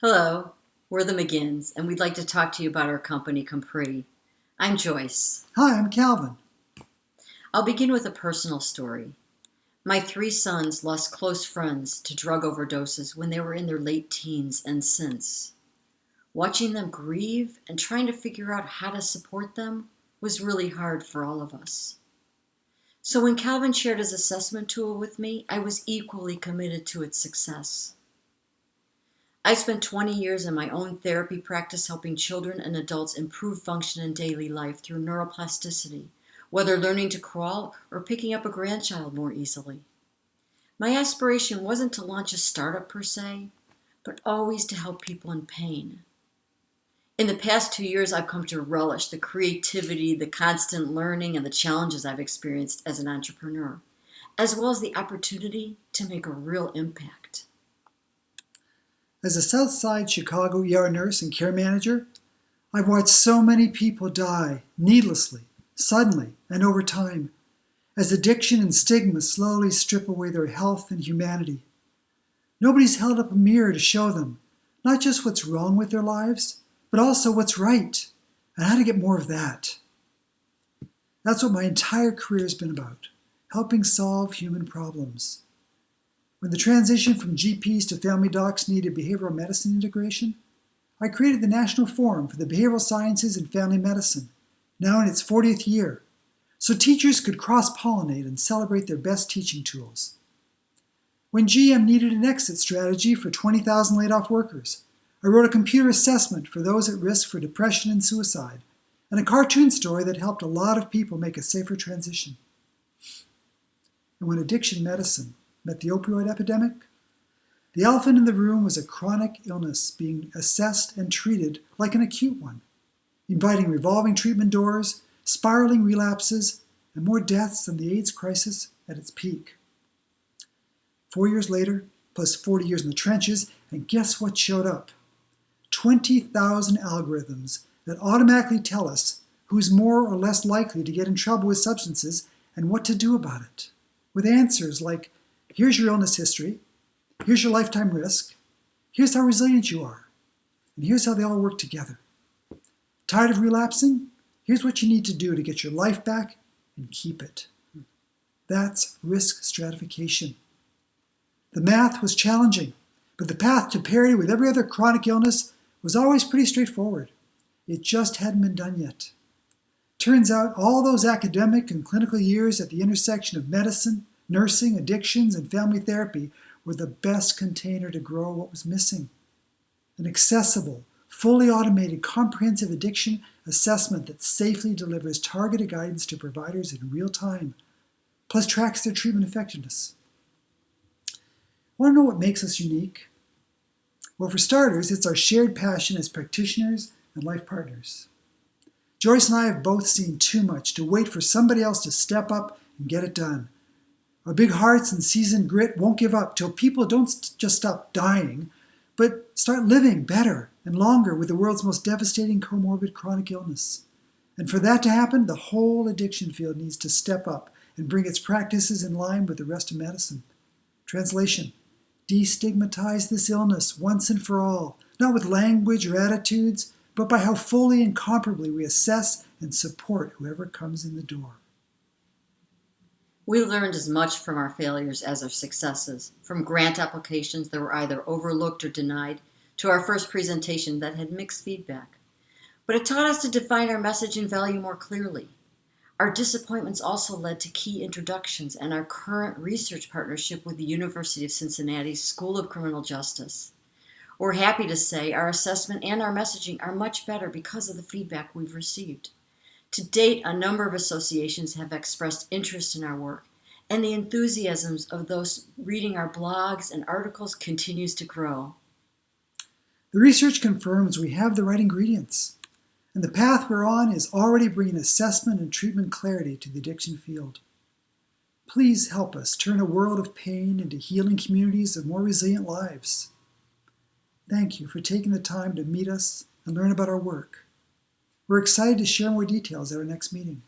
Hello, we're the McGinns, and we'd like to talk to you about our company, Compris. I'm Joyce. Hi, I'm Calvin. I'll begin with a personal story. My 3 sons lost close friends to drug overdoses when they were in their late teens and since. Watching them grieve and trying to figure out how to support them was really hard for all of us. So when Calvin shared his assessment tool with me, I was equally committed to its success. I spent 20 years in my own therapy practice helping children and adults improve function in daily life through neuroplasticity, whether learning to crawl or picking up a grandchild more easily. My aspiration wasn't to launch a startup per se, but always to help people in pain. In the past 2 years, I've come to relish the creativity, the constant learning, and the challenges I've experienced as an entrepreneur, as well as the opportunity to make a real impact. As a Southside Chicago ER nurse and care manager, I've watched so many people die needlessly, suddenly, and over time, as addiction and stigma slowly strip away their health and humanity. Nobody's held up a mirror to show them not just what's wrong with their lives, but also what's right, and how to get more of that. That's what my entire career has been about, helping solve human problems. When the transition from GPs to family docs needed behavioral medicine integration, I created the National Forum for the Behavioral Sciences and Family Medicine, now in its 40th year, so teachers could cross-pollinate and celebrate their best teaching tools. When GM needed an exit strategy for 20,000 laid-off workers, I wrote a computer assessment for those at risk for depression and suicide, and a cartoon story that helped a lot of people make a safer transition. And when addiction medicine met the opioid epidemic, the elephant in the room was a chronic illness being assessed and treated like an acute one, inviting revolving treatment doors, spiraling relapses, and more deaths than the AIDS crisis at its peak. 4 years later, plus 40 years in the trenches, and guess what showed up? 20,000 algorithms that automatically tell us who's more or less likely to get in trouble with substances and what to do about it, with answers like, here's your illness history, here's your lifetime risk, here's how resilient you are, and here's how they all work together. Tired of relapsing? Here's what you need to do to get your life back and keep it. That's risk stratification. The math was challenging, but the path to parity with every other chronic illness was always pretty straightforward. It just hadn't been done yet. Turns out all those academic and clinical years at the intersection of medicine, nursing, addictions, and family therapy were the best container to grow what was missing. An accessible, fully automated, comprehensive addiction assessment that safely delivers targeted guidance to providers in real time, plus tracks their treatment effectiveness. Want to know what makes us unique? Well, for starters, it's our shared passion as practitioners and life partners. Joyce and I have both seen too much to wait for somebody else to step up and get it done. Our big hearts and seasoned grit won't give up till people don't just stop dying, but start living better and longer with the world's most devastating comorbid chronic illness. And for that to happen, the whole addiction field needs to step up and bring its practices in line with the rest of medicine. Translation: destigmatize this illness once and for all, not with language or attitudes, but by how fully and comparably we assess and support whoever comes in the door. We learned as much from our failures as our successes, from grant applications that were either overlooked or denied, to our first presentation that had mixed feedback. But it taught us to define our message and value more clearly. Our disappointments also led to key introductions and our current research partnership with the University of Cincinnati's School of Criminal Justice. We're happy to say our assessment and our messaging are much better because of the feedback we've received. To date, a number of associations have expressed interest in our work, and the enthusiasms of those reading our blogs and articles continues to grow. The research confirms we have the right ingredients, and the path we're on is already bringing assessment and treatment clarity to the addiction field. Please help us turn a world of pain into healing communities of more resilient lives. Thank you for taking the time to meet us and learn about our work. We're excited to share more details at our next meeting.